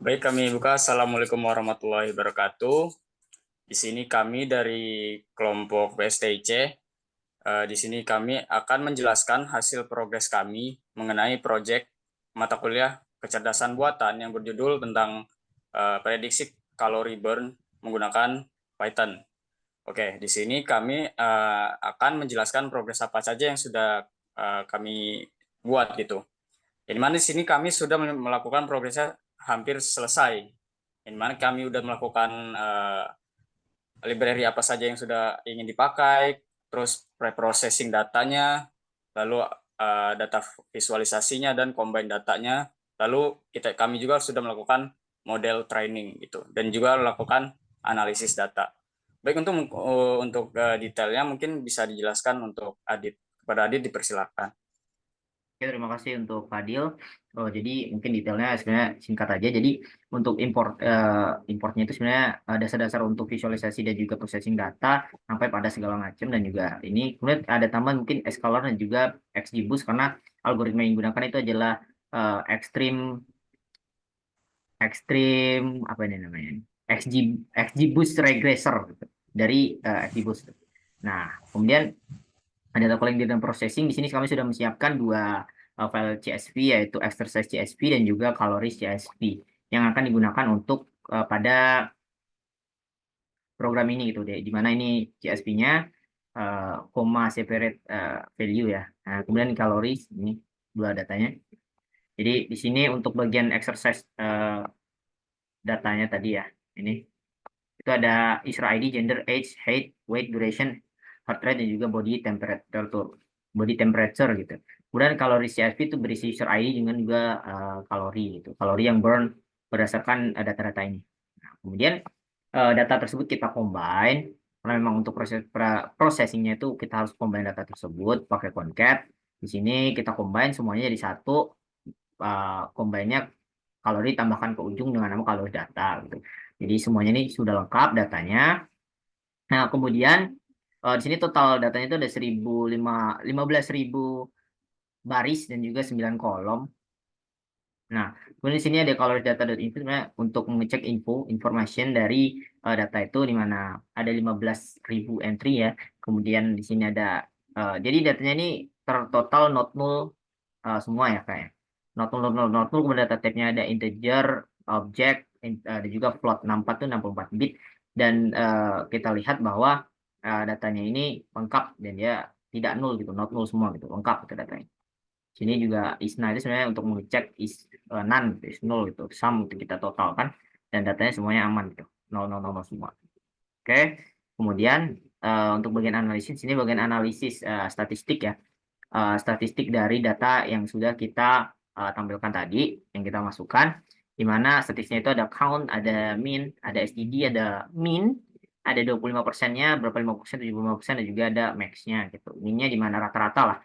Baik, kami buka. Assalamualaikum warahmatullahi wabarakatuh. Di sini kami dari kelompok PSTIC. Di sini kami akan menjelaskan hasil progres kami mengenai proyek mata kuliah kecerdasan buatan yang berjudul tentang prediksi kalori burn menggunakan Python. Oke, di sini kami akan menjelaskan progres apa saja yang sudah kami buat gitu. Di mana di sini kami sudah melakukan progresnya hampir selesai. Di mana kami sudah melakukan library apa saja yang sudah ingin dipakai, terus preprocessing datanya, lalu data visualisasinya dan combine datanya, lalu kami juga sudah melakukan model training gitu, dan juga melakukan analisis data. Baik, untuk detailnya mungkin bisa dijelaskan untuk Adit. Kepada Adit dipersilakan. Oke, terima kasih untuk Fadil. Jadi mungkin detailnya sebenarnya singkat aja. Jadi untuk importnya itu sebenarnya dasar-dasar untuk visualisasi dan juga processing data sampai pada segala macam, dan juga ini kemudian ada tambahan mungkin Xcolor dan juga XGBoost karena algoritma yang digunakan itu adalah extreme extreme apa ini namanya? XG XGBoost regressor gitu, dari XGBoost. Nah, kemudian ada data calling dan processing. Di sini kami sudah menyiapkan dua file CSV, yaitu exercise CSV dan juga calories CSV yang akan digunakan untuk pada program ini gitu deh. Di mana ini CSV-nya koma separate value ya. Nah, kemudian calories ini dua datanya. Jadi di sini untuk bagian exercise datanya tadi ya. Ini itu ada user ID, gender, age, height, weight, duration, heart rate, dan juga body temperature gitu. Kemudian kalori CSV itu berisi user ID dengan juga kalori gitu, kalori yang burn berdasarkan data-data ini. Nah, kemudian data tersebut kita combine karena memang untuk processingnya itu kita harus combine data tersebut pakai concat. Di sini kita combine semuanya jadi satu, combine-nya kalori tambahkan ke ujung dengan nama kalori data gitu. Jadi semuanya ini sudah lengkap datanya. Nah, kemudian di sini total datanya itu ada 15.000 baris dan juga 9 kolom. Nah, kemudian di sini ada color data.info sebenarnya untuk mengecek information dari data itu, di mana ada 15.000 entry ya. Kemudian di sini ada jadi datanya ini tertotal not null semua ya kayak. Not null, not null, not null. Kemudian data type-nya ada integer, object, ada juga float. 64 itu 64 bit, dan kita lihat bahwa datanya ini lengkap dan dia tidak nol gitu, not null semua gitu, lengkap itu datanya. Sini juga isna itu sebenarnya untuk mengecek none gitu, is null gitu, sum itu kita totalkan dan datanya semuanya aman gitu, nol nol nol nol semua. Oke, kemudian untuk bagian analisis, ini bagian analisis statistik ya. Statistik dari data yang sudah kita tampilkan tadi, yang kita masukkan, di mana statistiknya itu ada count, ada mean, ada STD, ada mean, ada 25%-nya, berapa 5%, 75%, dan juga ada max-nya gitu. Minnya di mana rata-rata lah.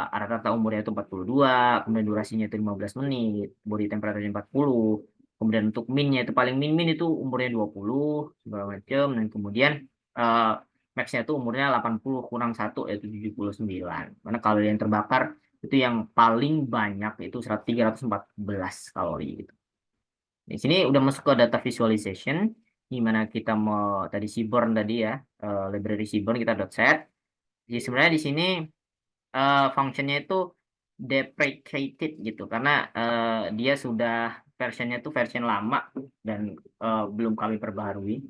Rata-rata umurnya itu 42, kemudian durasinya itu 15 menit, body temperature 40, kemudian untuk minnya itu paling min itu umurnya 20, segala macam, dan kemudian uh, max-nya itu umurnya 80 kurang 1 yaitu 79. Karena kalori yang terbakar itu yang paling banyak itu 314 kalori gitu. Di sini udah masuk ke data visualization, di mana kita mau tadi Seaborn tadi ya, library Seaborn kita .set. Jadi sebenarnya di sini functionnya itu deprecated gitu karena dia sudah versionnya itu versi lama dan belum kami perbaharui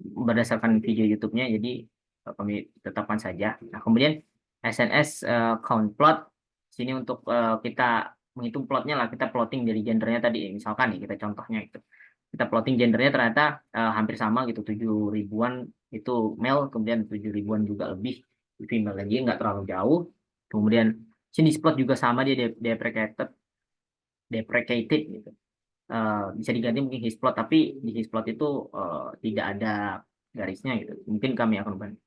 berdasarkan video YouTube-nya, jadi kami tetapkan saja. Nah, kemudian SNS count plot sini untuk kita menghitung plotnya lah, kita plotting dari gendernya tadi, misalkan nih kita contohnya itu kita plotting gendernya ternyata hampir sama gitu, 7.000-an itu male, kemudian 7.000-an juga lebih female, lagi nggak terlalu jauh. Kemudian sini plot juga sama, dia deprecated gitu. Bisa diganti mungkin his plot, tapi di his plot itu tidak ada garisnya gitu. Mungkin kami akan bantu.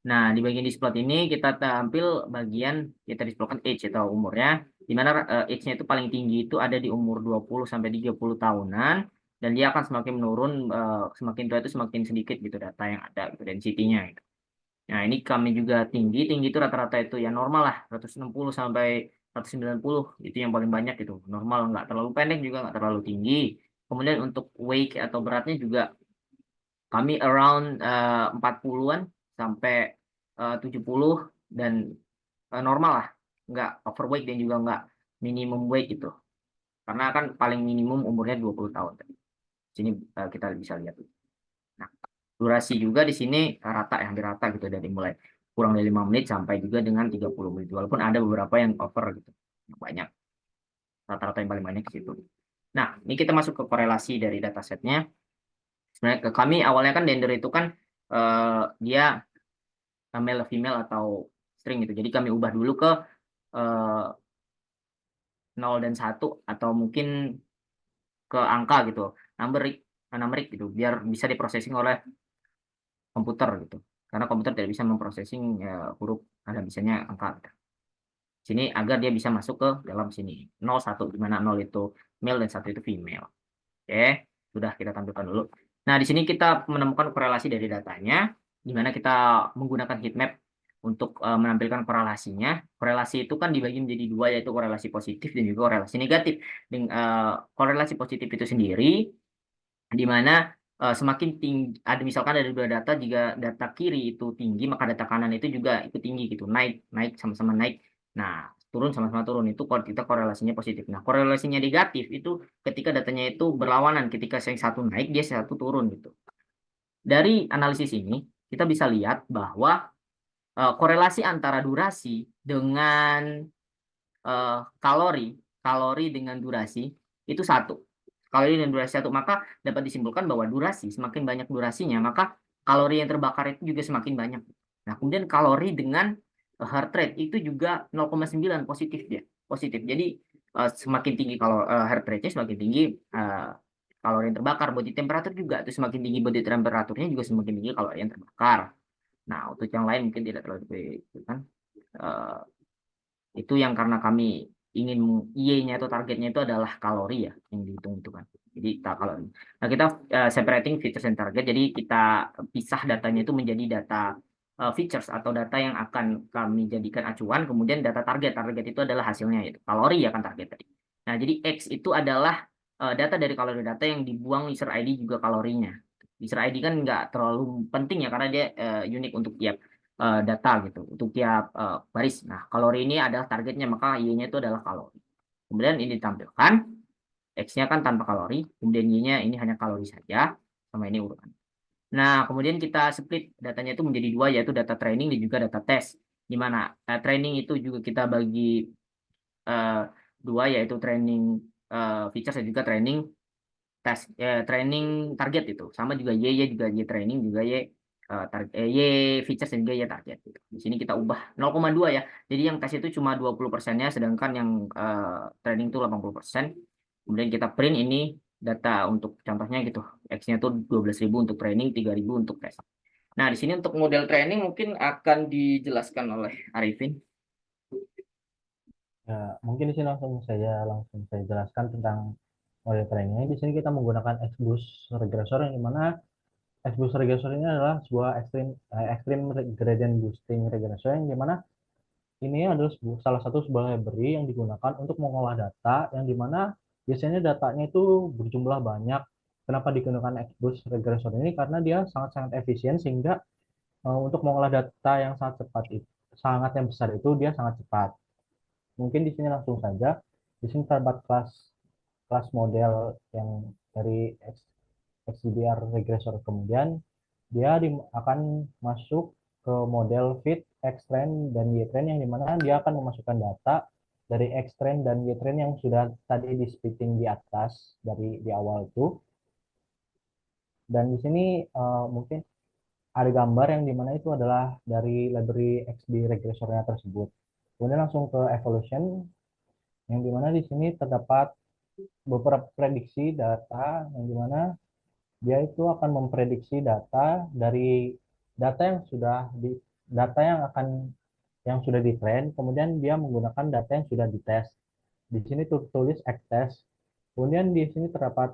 Nah, di bagian displot ini kita tampil bagian kita displaykan age atau umurnya, di mana age-nya itu paling tinggi itu ada di umur 20 sampai 30 tahunan, dan dia akan semakin menurun, semakin tua itu semakin sedikit gitu data yang ada gitu, density-nya gitu. Nah, ini kami juga tinggi itu rata-rata itu ya normal lah, 160 sampai 190 itu yang paling banyak itu normal, nggak terlalu pendek juga nggak terlalu tinggi. Kemudian untuk weight atau beratnya juga kami around 40-an sampai 70 dan normal lah, nggak overweight dan juga nggak minimum weight gitu. Karena kan paling minimum umurnya 20 tahun. Sini kita bisa lihat. Nah, durasi juga di sini rata ya, hampir rata gitu dari mulai kurang dari 5 menit sampai juga dengan 30 menit. Walaupun ada beberapa yang over gitu. Banyak. Rata-rata yang paling banyak di situ. Nah, ini kita masuk ke korelasi dari datasetnya. Sebenarnya ke kami awalnya kan gender itu kan dia male female atau string gitu. Jadi kami ubah dulu ke eh, 0 dan 1 atau mungkin ke angka gitu. Numerik, numerik gitu biar bisa diprosesing oleh komputer gitu. Karena komputer tidak bisa memprosesing huruf, ada bisanya angka gitu. Sini agar dia bisa masuk ke dalam sini. 0 1 di mana 0 itu male dan 1 itu female. Oke, sudah kita tampilkan dulu. Nah, di sini kita menemukan korelasi dari datanya, di mana kita menggunakan heat map untuk menampilkan korelasinya. Korelasi itu kan dibagi menjadi dua, yaitu korelasi positif dan juga korelasi negatif. Dengan korelasi positif itu sendiri, di mana semakin tinggi, ada misalkan ada dua data, jika data kiri itu tinggi, maka data kanan itu juga ikut tinggi gitu, naik, naik sama-sama naik. Nah, turun sama-sama turun itu kalau kita korelasinya positif. Nah, korelasinya negatif itu ketika datanya itu berlawanan, ketika yang satu naik, dia yang satu turun gitu. Dari analisis ini kita bisa lihat bahwa korelasi antara durasi dengan kalori, kalori dengan durasi itu satu. Kalori dan durasi satu, maka dapat disimpulkan bahwa durasi, semakin banyak durasinya, maka kalori yang terbakar itu juga semakin banyak. Nah, kemudian kalori dengan heart rate itu juga 0,9 positif dia, positif. Jadi semakin tinggi kalau heart rate-nya semakin tinggi kalori yang terbakar. Body temperature juga itu semakin tinggi body temperaturnya juga semakin tinggi kalori yang terbakar. Nah, untuk yang lain mungkin tidak terlalu kan. Eh, itu yang karena kami ingin Y-nya atau targetnya itu adalah kalori ya yang dihitung itu kan. Jadi kita kalori. Nah, kita separating features and target. Jadi kita pisah datanya itu menjadi data features atau data yang akan kami jadikan acuan, kemudian data target. Target itu adalah hasilnya itu kalori ya kan target tadi. Nah, jadi X itu adalah data dari kalori data yang dibuang user ID juga kalorinya. User ID kan nggak terlalu penting ya karena dia unik untuk tiap data gitu untuk tiap baris. Nah, kalori ini adalah targetnya, maka Y-nya itu adalah kalori. Kemudian ini ditampilkan, X-nya kan tanpa kalori, kemudian Y-nya ini hanya kalori saja, sama ini urutan. Nah, kemudian kita split datanya itu menjadi dua, yaitu data training dan juga data test. Di mana training itu juga kita bagi eh, dua, yaitu training features dan juga training tes training target itu sama juga Y juga Y training juga Y features dan juga Y target gitu. Di sini kita ubah 0,2 ya. Jadi yang tes itu cuma 20%-nya sedangkan yang training itu 80%. Kemudian kita print ini data untuk contohnya gitu. X-nya tuh 12.000 untuk training, 3.000 untuk tes. Nah, di sini untuk model training mungkin akan dijelaskan oleh Arifin. Ya, mungkin di sini langsung saya jelaskan tentang model trainingnya. Di sini kita menggunakan XGBoost regressor yang dimana XGBoost regressor ini adalah sebuah extreme gradient boosting regressor yang dimana ini adalah salah satu sebuah library yang digunakan untuk mengolah data yang dimana biasanya datanya itu berjumlah banyak. Kenapa digunakan XGBoost regressor ini? Karena dia sangat-sangat efisien sehingga untuk mengolah data yang sangat cepat itu, sangat yang besar itu dia sangat cepat. Mungkin di sini langsung saja. Di sini terdapat kelas kelas model yang dari XGBoost regressor. Kemudian dia akan masuk ke model fit, Xtrain, dan Ytrain yang dimana dia akan memasukkan data dari Xtrain dan Ytrain yang sudah tadi di splitting di atas dari di awal itu. Dan di sini mungkin ada gambar yang dimana itu adalah dari library XB regressornya tersebut. Kemudian langsung ke evolution yang dimana di sini terdapat beberapa prediksi data yang dimana dia itu akan memprediksi data dari data yang sudah di data yang sudah ditrain, kemudian dia menggunakan data yang sudah dites. Di sini tulis X-test. Kemudian di sini terdapat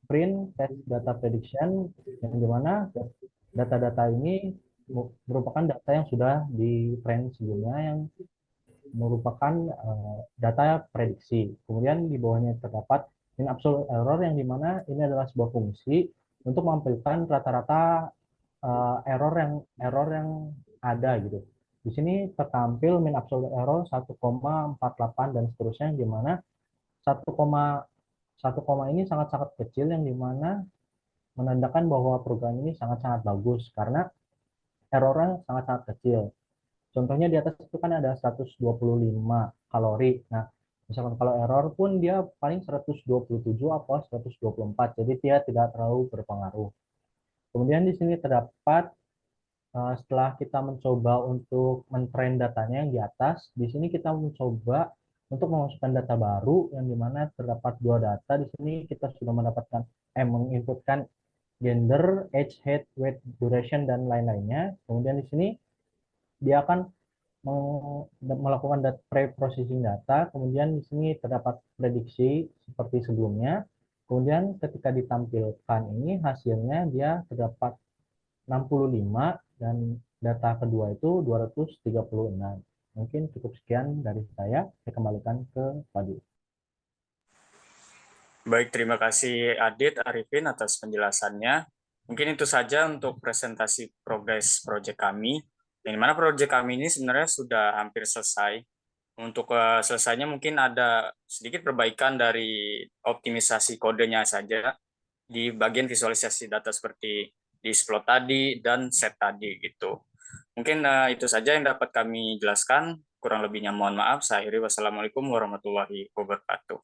print test data prediction yang dimana data-data ini merupakan data yang sudah di train sebelumnya yang merupakan data prediksi. Kemudian di bawahnya terdapat mean absolute error yang dimana ini adalah sebuah fungsi untuk menampilkan rata-rata error yang ada gitu. Di sini tertampil mean absolute error 1,48 dan seterusnya, yang dimana 1,1 ini sangat-sangat kecil, yang dimana menandakan bahwa program ini sangat-sangat bagus karena errornya sangat-sangat kecil. Contohnya di atas itu kan ada 125 kalori. Nah, misalkan kalau error pun dia paling 127 atau 124, jadi dia tidak terlalu berpengaruh. Kemudian di sini terdapat setelah kita mencoba untuk men-train datanya yang di atas, di sini kita mencoba untuk memasukkan data baru yang dimana terdapat dua data. Di sini kita sudah menginputkan gender, age, height, weight, duration, dan lain-lainnya. Kemudian di sini dia akan melakukan pre-processing data, kemudian di sini terdapat prediksi seperti sebelumnya. Kemudian ketika ditampilkan ini hasilnya dia terdapat 65 dan data kedua itu 236. Mungkin cukup sekian dari saya kembalikan ke Fadil. Baik, terima kasih Adit Arifin atas penjelasannya. Mungkin itu saja untuk presentasi progres proyek kami. Yang mana proyek kami ini sebenarnya sudah hampir selesai. Untuk selesainya mungkin ada sedikit perbaikan dari optimisasi kodenya saja di bagian visualisasi data seperti di Splot tadi dan set tadi gitu. Mungkin itu saja yang dapat kami jelaskan. Kurang lebihnya mohon maaf. Saya akhiri. Wassalamualaikum warahmatullahi wabarakatuh.